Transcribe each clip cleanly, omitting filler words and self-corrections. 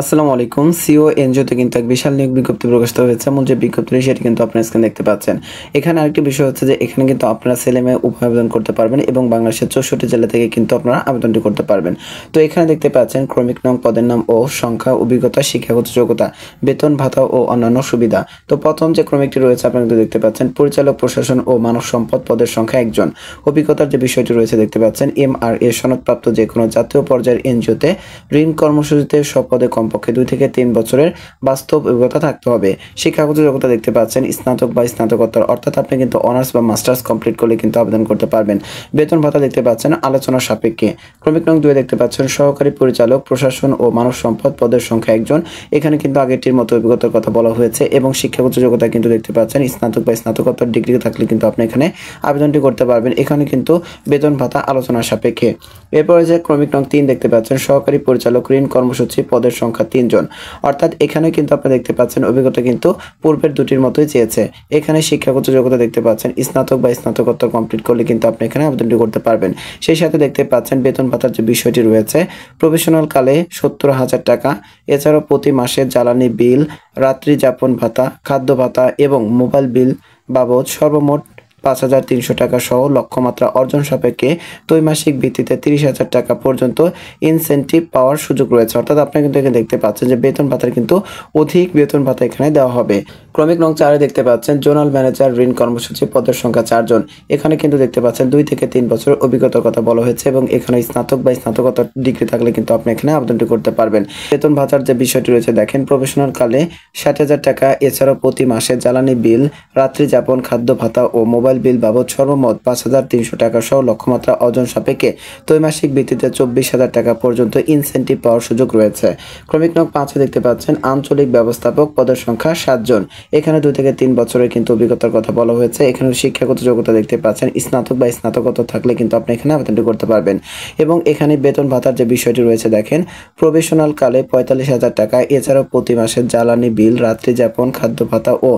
আসসালামু আলাইকুম। সিও এনজিওতে কিন্তু এক বিশাল নিয়োগ বিজ্ঞপ্তি প্রকাশিত হয়েছে। মূল যে বিজ্ঞপ্তিটি সেটি কিন্তু আপনারা স্ক্রিনে দেখতে পাচ্ছেন। এখানে আরেকটি বিষয় হচ্ছে যে এখানে কিন্তু আপনারা ছেলে-মেয়ে উভয় আবেদন করতে পারবেন এবং বাংলাদেশের 64 জেলা থেকে কিন্তু আপনারা আবেদনটি করতে পারবেন। তো এখানে দেখতে পাচ্ছেন ক্রমিক নং, পদের নাম ও সংখ্যা, অভিজ্ঞতা, শিক্ষাগত যোগ্যতা, বেতন ভাতা ও অন্যান্য সুবিধা। তো প্রথম যে ক্রমিকটি রয়েছে আপনারা কিন্তু দেখতে পাচ্ছেন পরিচালক, প্রশাসন ও মানব সম্পদ পদের সংখ্যা 1 জন। অভিজ্ঞতার যে বিষয়টি রয়েছে দেখতে পাচ্ছেন এমআরএ সনদপ্রাপ্ত যেকোনো জাতীয় পর্যায়ের এনজিওতে ঋণ কর্মসূচিতে সব পদে কমপক্ষে 2 থেকে 3 বছরের বাস্তব অভিজ্ঞতা থাকতে হবে। শিক্ষাগত যোগ্যতা দেখতে পাচ্ছেন স্নাতক বা স্নাতকোত্তর, অর্থাৎ আপনি কিন্তু অনার্স বা মাস্টার্স কমপ্লিট করলে কিন্তু আবেদন করতে পারবেন। বেতন ভাতা দেখতে পাচ্ছেন আলোচনা সাপেক্ষে। ক্রমিক নং 2 দেখতে পাচ্ছেন সহকারী পরিচালক, প্রশাসন ও মানব সম্পদ পদের সংখ্যা 1 জন। এখানে কিন্তু আগেরটির মতো অভিজ্ঞতার কথা বলা হয়েছে এবং শিক্ষাগত যোগ্যতা কিন্তু দেখতে পাচ্ছেন স্নাতক বা স্নাতকোত্তর ডিগ্রি থাকলে কিন্তু আপনি এখানে আবেদনটি করতে পারবেন। এখানে কিন্তু বেতন ভাতা আলোচনা সাপেক্ষে। এরপরে যে ক্রমিক নং 3 দেখতে পাচ্ছেন সহকারী পরিচালক, ঋণ কর্মসূচি পদের সংখ্যা 3 জন। অর্থাৎ এখানে কিন্তু আপনি দেখতে পাচ্ছেন অভিজ্ঞতা কিন্তু পূর্বের দুটির মতোই চেয়েছে। এখানে শিক্ষাগত যোগ্যতা দেখতে পাচ্ছেন স্নাতক বা স্নাতকোত্তর কমপ্লিট করলে কিন্তু আপনি এখানে আবেদনটি করতে পারবেন। সেই সাথে দেখতে পাচ্ছেন বেতন ভাতার যে বিষয়টি রয়েছে প্রফেশনাল কালে 70,000 টাকা, এছাড়াও প্রতি মাসে জ্বালানি বিল, রাত্রি যাপন ভাতা, খাদ্য ভাতা এবং মোবাইল বিল বাবদ সর্বমোট 5,300 টাকা সহ লক্ষ্যমাত্রা অর্জন সাপেক্ষে ত্রৈমাসিক ভিত্তিতে 30,000 টাকা পর্যন্ত ইনসেনটিভ পাওয়ার সুযোগ রয়েছে। অর্থাৎ আপনি কিন্তু এখানে দেখতে পাচ্ছেন যে বেতন ভাতার কিন্তু অধিক বেতন ভাতা এখানে দেওয়া হবে। ক্রমিক নং 4 দেখতে পাচ্ছেন জোনাল ম্যানেজার, ঋণ কর্মসূচি পদের সংখ্যা 4 জন। এখানে কিন্তু দেখতে পাচ্ছেন 2 থেকে 3 বছরের অভিজ্ঞতার কথা বলা হয়েছে এবং এখানে স্নাতক বা স্নাতকোত্তর ডিগ্রি থাকলে কিন্তু আপনি এখানে আবেদনটি করতে পারবেন। বেতন ভাতার যে বিষয়টি রয়েছে দেখেন প্রফেশনাল কালে 60,000 টাকা, এছাড়াও প্রতি মাসে জ্বালানি বিল, রাত্রি যাপন, খাদ্য ভাতা ও মোবাইল বিল বাবদ সর্বমোট 5,300 টাকা সহ লক্ষ্যমাত্রা অর্জন সাপেক্ষে ত্রৈমাসিক ভিত্তিতে 24,000 টাকা পর্যন্ত ইনসেনটিভ পাওয়ার সুযোগ রয়েছে। ক্রমিক নং 5 দেখতে পাচ্ছেন আঞ্চলিক ব্যবস্থাপক পদের সংখ্যা 7 জন। এখানে 2 থেকে 3 বছরের কিন্তু অভিজ্ঞতার কথা বলা হয়েছে। এখানে শিক্ষাগত যোগ্যতা দেখতে পাচ্ছেন স্নাতক বা স্নাতকোত্তর থাকলে কিন্তু আপনি এখানে আবেদনটি করতে পারবেন এবং এখানে বেতন ভাতার যে বিষয়টি রয়েছে দেখেন প্রফেশনাল কালে 45,000 টাকা, এছাড়াও প্রতি মাসে জ্বালানি বিল, রাত্রি যাপন, খাদ্য ভাতা ও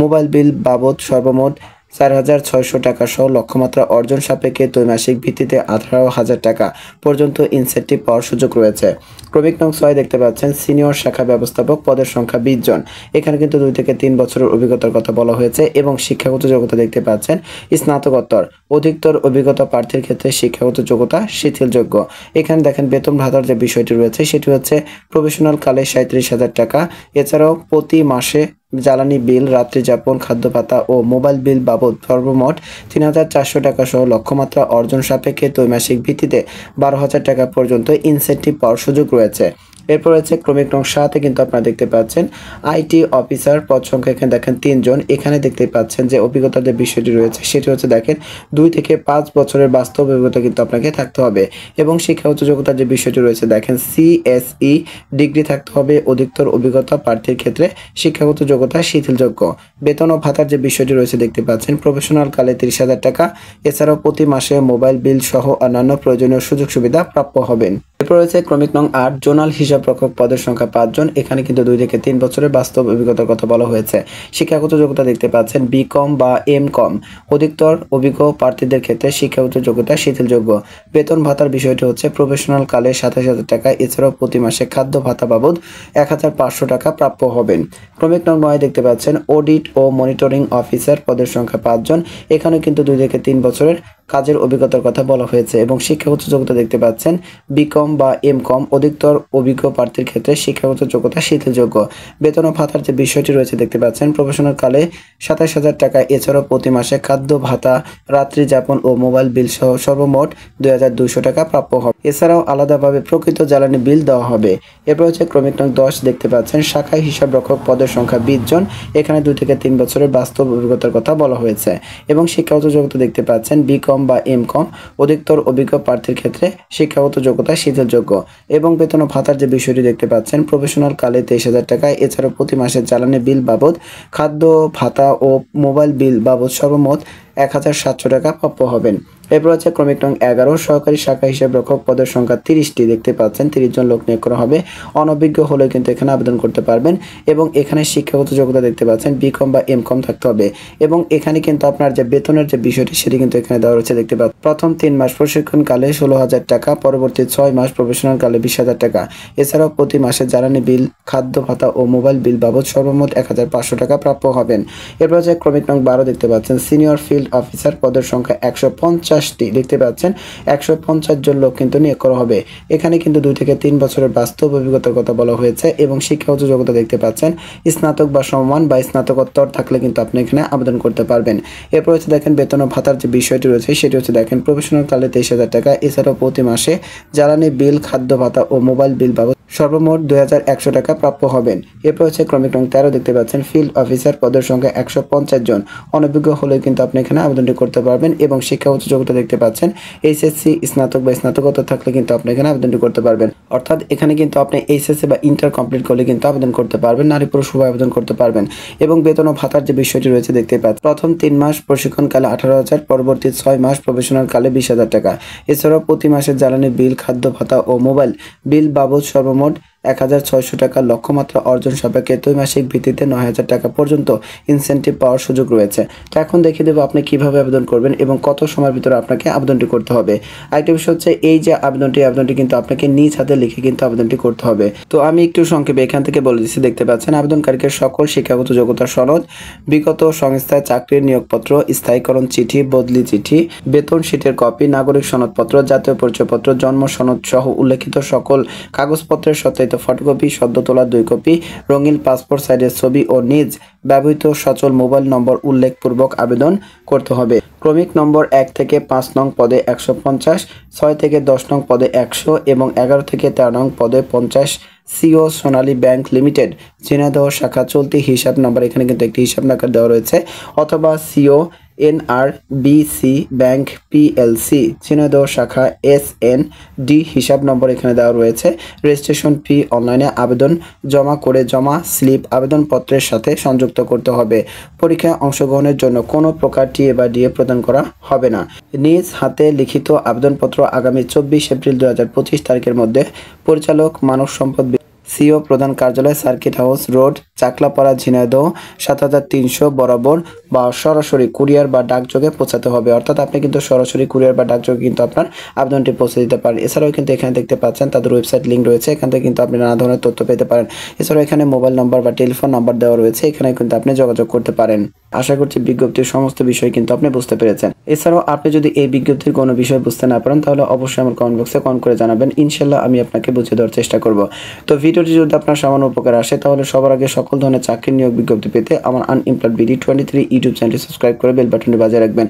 মোবাইল বিল বাবদ সর্বমোট 4,600 টাকা সহ লক্ষ্যমাত্রা অর্জন সাপেক্ষে ত্রৈমাসিক ভিত্তিতে 18,000 টাকা পর্যন্ত ইনসেন্টিভ পাওয়ার সুযোগ রয়েছে। ক্রমিক নং 6 দেখতে পাচ্ছেন সিনিয়র শাখা ব্যবস্থাপক পদের সংখ্যা 20 জন। এখানে কিন্তু 2 থেকে 3 বছরের অভিজ্ঞতার কথা বলা হয়েছে এবং শিক্ষাগত যোগ্যতা দেখতে পাচ্ছেন স্নাতকোত্তর। অধিকতর অভিজ্ঞতা প্রার্থীর ক্ষেত্রে শিক্ষাগত যোগ্যতা শিথিলযোগ্য। এখানে দেখেন বেতন ভাতার যে বিষয়টি রয়েছে সেটি হচ্ছে প্রফেশনাল কালে 37,000 টাকা, এছাড়াও প্রতি মাসে জ্বালানি বিল, রাত্রি যাপন, খাদ্য ভাতা ও মোবাইল বিল বাবদ সর্বমোট 3,400 টাকা সহ লক্ষ্যমাত্রা অর্জন সাপেক্ষে ত্রৈমাসিক ভিত্তিতে 12,000 টাকা পর্যন্ত ইনসেন্টিভ পাওয়ার সুযোগ রয়েছে। এরপর হচ্ছে ক্রমিক নং 7 কিন্তু আপনারা দেখতে পাচ্ছেন আইটি অফিসার পদ সংখ্যা এখানে দেখেন 3 জন। এখানে দেখতে পাচ্ছেন যে অভিজ্ঞতার যে বিষয়টি রয়েছে সেটি হচ্ছে দেখেন 2 থেকে 5 বছরের বাস্তব অভিজ্ঞতা কিন্তু আপনাকে থাকতে হবে এবং শিক্ষাগত যোগ্যতার যে বিষয়টি রয়েছে দেখেন সিএসই ডিগ্রি থাকতে হবে। অধিকতর অভিজ্ঞতা প্রার্থীর ক্ষেত্রে শিক্ষাগত যোগ্যতা শিথিলযোগ্য। বেতন ও ভাতার যে বিষয়টি রয়েছে দেখতে পাচ্ছেন প্রফেশনাল কালে 30,000 টাকা, এছাড়াও প্রতি মাসে মোবাইল বিল সহ অন্যান্য প্রয়োজনীয় সুযোগ সুবিধা প্রাপ্য হবেন। এরপর রয়েছে ক্রমিক নং 8 জোনাল হিসাবরক্ষক পদের সংখ্যা 5 জন। এখানে কিন্তু 2 থেকে 3 বছরের বাস্তব অভিজ্ঞতার কথা বলা হয়েছে। শিক্ষাগত যোগ্যতা দেখতে পাচ্ছেন বিকম বা এমকম। অধিকতর অভিজ্ঞ প্রার্থীদের ক্ষেত্রে শিক্ষাগত যোগ্যতা শিথিলযোগ্য। বেতন ভাতার বিষয়টি হচ্ছে প্রফেশনাল কালে 27,000 টাকা, এছাড়াও প্রতি মাসে খাদ্য ভাতা বাবদ 1,500 টাকা প্রাপ্য হবেন। ক্রমিক নং 9 দেখতে পাচ্ছেন অডিট ও মনিটরিং অফিসার পদের সংখ্যা 5 জন। এখানে কিন্তু 2 থেকে 3 বছরের কাজের অভিজ্ঞতার কথা বলা হয়েছে এবং শিক্ষাগত যোগ্যতা দেখতে পাচ্ছেন বিকম বা এমকম। অধিকতর অভিজ্ঞ প্রার্থীর ক্ষেত্রে শিক্ষাগত যোগ্যতা শিথিলযোগ্য। বেতন ও ভাতার যে বিষয়টি রয়েছে দেখতে পাচ্ছেন প্রফেশনাল কালে 27,000 টাকা, এছাড়াও প্রতি মাসে খাদ্য ভাতা, রাত্রি যাপন ও মোবাইল বিল সহ সর্বমোট 2,200 টাকা প্রাপ্য হবে। এছাড়াও আলাদাভাবে প্রকৃত জ্বালানি বিল দেওয়া হবে। এরপর হচ্ছে ক্রমিক নং 10 দেখতে পাচ্ছেন শাখায় হিসাব রক্ষক পদের সংখ্যা 20 জন। এখানে 2 থেকে 3 বছরের বাস্তব অভিজ্ঞতার কথা বলা হয়েছে এবং শিক্ষাগত যোগ্যতা দেখতে পাচ্ছেন বিকম বা এমকম। অধিকতর অভিজ্ঞ প্রার্থীর ক্ষেত্রে শিক্ষাগত যোগ্যতা শিথিলযোগ্য এবং বেতন ও ভাতার যে বিষয়টি দেখতে পাচ্ছেন প্রফেশনাল কালে 23,000 টাকা, এছাড়াও প্রতি মাসে জ্বালানি বিল বাবদ, খাদ্য ভাতা ও মোবাইল বিল বাবদ সর্বমোট 1,700 টাকা প্রাপ্য হবেন। এরপর হচ্ছে ক্রমিক নং 11 সহকারী শাখা হিসাব রক্ষক পদের সংখ্যা 30টি দেখতে পাচ্ছেন। 30 জন লোক নিয়োগ করা হবে। অনভিজ্ঞ হলে কিন্তু এখানে আবেদন করতে পারবেন এবং এখানে শিক্ষাগত যোগ্যতা দেখতে পাচ্ছেন বিকম বা এমকম থাকতে হবে এবং এখানে কিন্তু আপনার যে বেতনের যে বিষয়টি সেটি কিন্তু এখানে দেওয়া রয়েছে দেখতে পাচ্ছেন। প্রথম 3 মাস প্রশিক্ষণকালে 16,000 টাকা, পরবর্তী 6 মাস প্রফেশনাল কালে 20,000 টাকা। এছাড়াও প্রতি মাসে জ্বালানি বিল, খাদ্য ভাতা ও মোবাইল বিল বাবদ সর্বমোট 1,500 টাকা প্রাপ্য হবেন। এরপর হচ্ছে ক্রমিক নং 12 দেখতে পাচ্ছেন সিনিয়র ফিল্ড অফিসার পদের সংখ্যা 150টি দেখতে পাচ্ছেন। 150 জন লোক কিন্তু নিয়োগ করা হবে। এখানে কিন্তু 2 থেকে 3 বছরের বাস্তব অভিজ্ঞতার কথা বলা হয়েছে এবং শিক্ষাগত যোগ্যতা দেখতে পাচ্ছেন স্নাতক বা সমমান বা স্নাতকোত্তর থাকলে কিন্তু আপনি এখানে আবেদন করতে পারবেন। এরপর হচ্ছে দেখেন বেতন ও ভাতার যে বিষয়টি রয়েছে সেটি হচ্ছে দেখেন প্রফেশনাল কালে 23,000 টাকা। এছাড়াও প্রতি মাসে জ্বালানি বিল, খাদ্য ভাতা ও মোবাইল বিল বাবদ সর্বমোট 2,100 টাকা প্রাপ্য হবেন। এরপর হচ্ছে ক্রমিক নং 13 দেখতে পাচ্ছেন ফিল্ড অফিসার পদের সংখ্যা 150 জন। অনভিজ্ঞ হলে কিন্তু আপনি এখানে আবেদনটি করতে পারবেন এবং শিক্ষাগত যোগ্যতা দেখতে পাচ্ছেন এইচএসসি, স্নাতক বা স্নাতকোত্তর থাকলে কিন্তু আপনি এখানে আবেদনটি করতে পারবেন। অর্থাৎ এখানে কিন্তু আপনি এইচএসসি বা ইন্টার কমপ্লিট করলে কিন্তু আবেদন করতে পারবেন, নারী পুরুষ উভয় আবেদন করতে পারবেন। এবং বেতন ও ভাতার যে বিষয়টি রয়েছে দেখতে পাচ্ছেন প্রথম 3 মাস প্রশিক্ষণকালে 18,000, পরবর্তী 6 মাস প্রফেশনাল কালে 20,000 টাকা। এছাড়াও প্রতি মাসে জ্বালানি বিল, খাদ্য ভাতা ও মোবাইল বিল বাবদ সর্বমোট 1,600 টাকা। লক্ষ্যমাত্রা অর্জন সাপেক্ষে ত্রৈমাসিক ভিত্তিতে 9,000 টাকা পর্যন্ত ইনসেন্টিভ পাওয়ার সুযোগ রয়েছে। তো এখন দেখিয়ে দেবো আপনি কিভাবে আবেদন করবেন এবং কত সময়ের ভিতরে আপনাকে আবেদনটি করতে হবে। আরেকটা বিষয় হচ্ছে এই যে আবেদনটি কিন্তু আপনাকে নিজ হাতে লিখে কিন্তু আবেদনটি করতে হবে। তো আমি একটু সংক্ষেপে এখান থেকে বলে দিচ্ছি। দেখতে পাচ্ছেন আবেদনকারীকে সকল শিক্ষাগত যোগ্যতার সনদ, বিগত সংস্থায় চাকরির নিয়োগপত্র, স্থায়ীকরণ চিঠি, বদলি চিঠি, বেতন শীটের কপি, নাগরিক সনদপত্র, জাতীয় পরিচয়পত্র, জন্ম সনদ সহ উল্লেখিত সকল কাগজপত্রের সত্যায়িত ফটোকপি, সদ্য তোলা 2 কপি, রঙিন পাসপোর্ট সাইজের ছবি ও নিজ ব্যবহৃত সচল মোবাইল নম্বর উল্লেখপূর্বক আবেদন করতে হবে। ক্রমিক নম্বর 1 থেকে 5 নং পদে 150, 6 থেকে 10 নং পদে 100 এবং 11 থেকে 13 নং পদে 50। সিও সোনালী ব্যাংক লিমিটেড ঝিনাইদহ শাখা চলতি হিসাব নাম্বার, এখানে কিন্তু একটি হিসাব নাম্বার দেওয়া রয়েছে, অথবা সিও NRBC ব্যাংক PLC ঝিনাইদহ শাখা SND হিসাব নম্বর এখানে দেওয়া রয়েছে। রেজিস্ট্রেশন ফি অনলাইনে আবেদন জমা করে জমা স্লিপ আবেদনপত্রের সাথে সংযুক্ত করতে হবে। পরীক্ষায় অংশগ্রহণের জন্য কোনো প্রকার টিএ বা ডিএ প্রদান করা হবে না। নিজ হাতে লিখিত আবেদনপত্র আগামী 24 এপ্রিল 2025 তারিখের মধ্যে পরিচালক মানব সম্পদ সিও প্রধান কার্যালয়, circuit house road, Chaklapara, Jhenaidah 7,300 বরাবর বা সরাসরি কুরিয়ার বা ডাকযোগে পৌঁছাতে হবে। অর্থাৎ আপনি কিন্তু সরাসরি কুরিয়ার বা ডাকযোগে কিন্তু আপনার আবেদনটি পৌঁছে দিতে পারেন। এছাড়াও কিন্তু এখানে দেখতে পাচ্ছেন তাদের ওয়েবসাইট লিঙ্ক রয়েছে, এখান থেকে কিন্তু আপনি নানা ধরনের তথ্য পেতে পারেন। এছাড়াও এখানে মোবাইল নাম্বার বা টেলিফোন নাম্বার দেওয়া রয়েছে, এখানে কিন্তু আপনি যোগাযোগ করতে পারেন। আশা করছি বিজ্ঞপ্তির সমস্ত বিষয় কিন্তু আপনি বুঝতে পেরেছেন। এছাড়াও আপনি যদি এই বিজ্ঞপ্তির কোনো বিষয় বুঝতে না পারেন তাহলে অবশ্যই আমার কমেন্ট বক্সে কমেন্ট করে জানাবেন। ইনশাল্লাহ আমি আপনাকে বুঝিয়ে দেওয়ার চেষ্টা করব। তো ভিডিওটি যদি আপনার সামান্য উপকার আসে তাহলে সবার আগে সকল ধরনের চাকরির নিয়োগ বিজ্ঞপ্তি পেতে আমার আনএমপ্লয়েড BD 23 ইউটিউব চ্যানেলটি সাবস্ক্রাইব করে বেল বাটনটি বাজিয়ে রাখবেন।